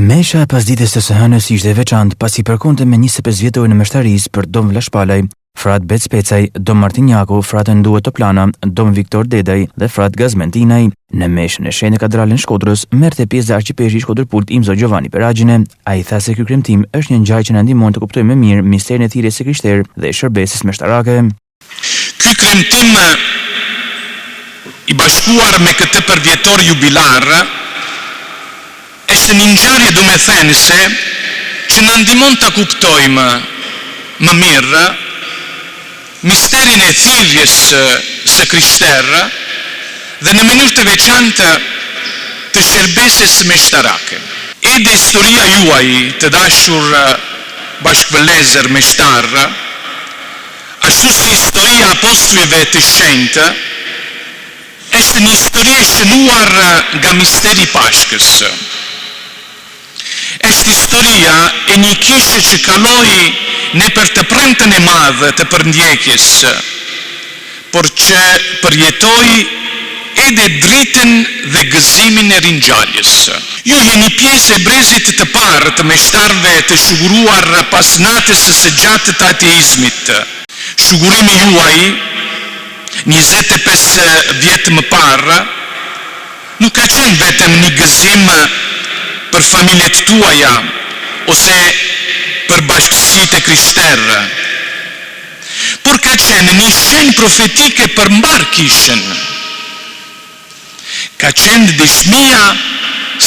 Mesha e pasdites të së hënës ishte e veçantë pasi përkonte me 25 vjetorin e meshtarisë për Dom Vllashpalaj, frat Bec Pecaj, Dom Martinjaku, frat Nduet Toplana, Dom Viktor Dedaj dhe frat Gazmentinaj. Në meshën e shenjtë katedralën Shkodrës merrte pjesë arkipeshi i Shkodërpult Imzo Gjovani Peragjine. Ai tha se ky kremtim është një ngjarje që na ndihmon të kuptojmë më mirë misterin e thirrjes së krishterë dhe shërbesës meshtarake. Ky kremtim i bashkuar me këtë përvjetor jubilar është një ngjarje domethënëse që na ndihmon ta kuptojmë më mirë misterin e thirrjes së krishterë dhe në mënyrë të veçantë të shërbesës meshtarake. Edhe historia juaj të dashur bashkëvëllezër meshtar, ashtu si historia apostujve të shenjtë, është një histori e shënuar nga misteri i Pashkës. Është historia e një kishe që kaloi nëpër të premtën e madhe të përndjekjes, por që përjetoi edhe dritën dhe gëzimin e ringjalljes. Ju jeni pjesë e brezit të parë të meshtarëve të shuguruar pas natës së gjatë të ateizmit. Shugurimi juaj 25 vjet më parë nuk ka qenë vetëm një gëzim për familjet tuaja ose për bashkësitë krishterë, por ka qenë një shenjë profetike për mbar kishën. Ka qenë dëshmia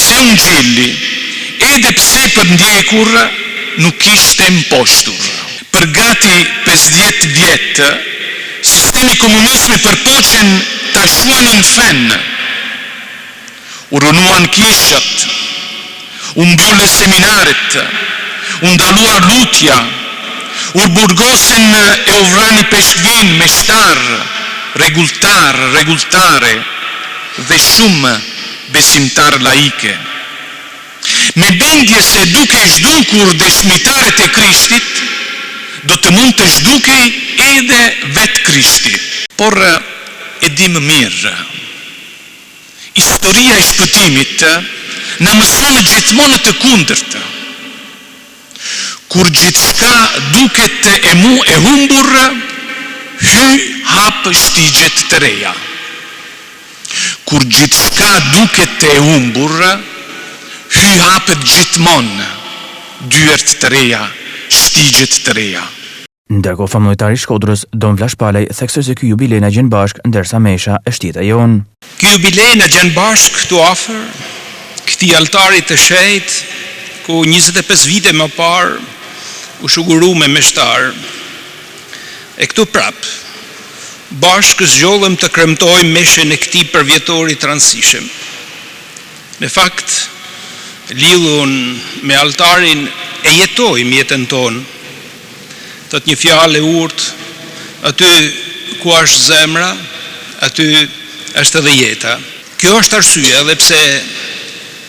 se Ungjilli, edhe pse përndjekur, nuk ishte mposhtur. Për gati 50 vjet, sistemi komunizmi përpoqen ta shuanin fen. U rënuan kishët, u mbyllë seminaret, u ndaluar lutja, u burgosen e uvrani peshkvin, meshtar, rregulltare dhe shumë besimtar laike. Me bindje se duke zhdukur dëshmitaret e Krishtit, do të mund të zhdukej edhe vetë Krishti. Por e di më mirë, historia e shpëtimit na mëson gjithmonë të kundërt. Kur gjithçka duket e humbur, hy hap shtigjet të reja. Kur gjithçka duket e humbur, hy hapet gjithmonë dyert të reja, shtigjet të reja. Ndërkohë familjetari i Shkodrës, Dom Vllashpalaj, theksoi se ky jubilej na gjen bashk, ndërsa Mesha është jeta jon. Ky jubilej na gjen bashk këtu afër këtij altari të shenjtë, ku 25 vite më parë u shuguru me meshtar. E këtu prap, bashkë zgjollëm të kremtojmë meshën e këtij përvjetori të rëndësishëm. Në fakt, lidhun me altarin e jetojmë jetën tonë. Thot një fjalë e urtë, aty ku është zemra, aty është edhe jeta. Kjo është arsyeja edhe pse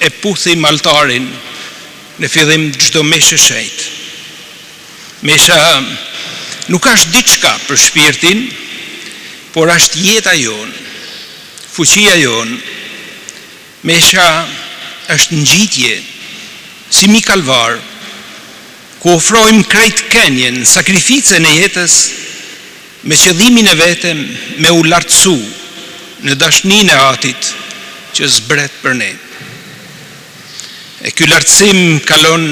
e puthim altarin në fillim çdo meshë shenjtë. Mesha nuk është diçka për shpirtin, por është jeta jonë, fuqia jonë. Mesha është ngjitje, si mi kalvar, ku ofrojmë krejt kenjen, sakrificën e jetës, me qëllimin e vetëm me u lartësu në dashninë e Atit që zbret për ne. E ky lartësim kalon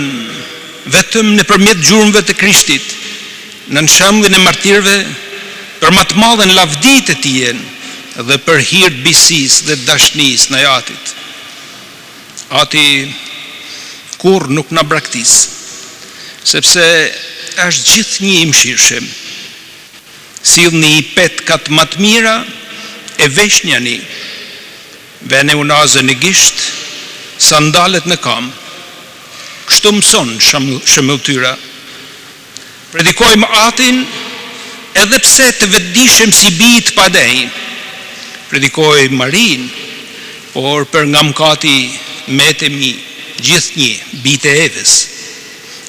vetëm nëpërmjet gjurmëve të Krishtit, në shembullin e martirëve, për më të madhen lavditë e tij dhe për hir të bisisë dhe dashnisë ndaj Atit. Ati kur nuk na braktis, sepse është gjithnjë i mëshirshëm. Sillni i petkat më të mira e veshnjani, vene unazën e gisht, sandalet në kam. Kështu mëson shëmbulltyra. Predikojmë Atin edhe pse të vetëdijshëm si bijt pa denj. Predikojmë Marin, por për nga mëkati metemi gjithnjë bijtë e Evës.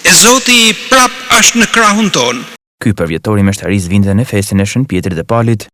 E Zoti prap është në krahun ton. Ky përvjetori meshtarisë vinte në festin e Shën Pjetrit dhe Palit.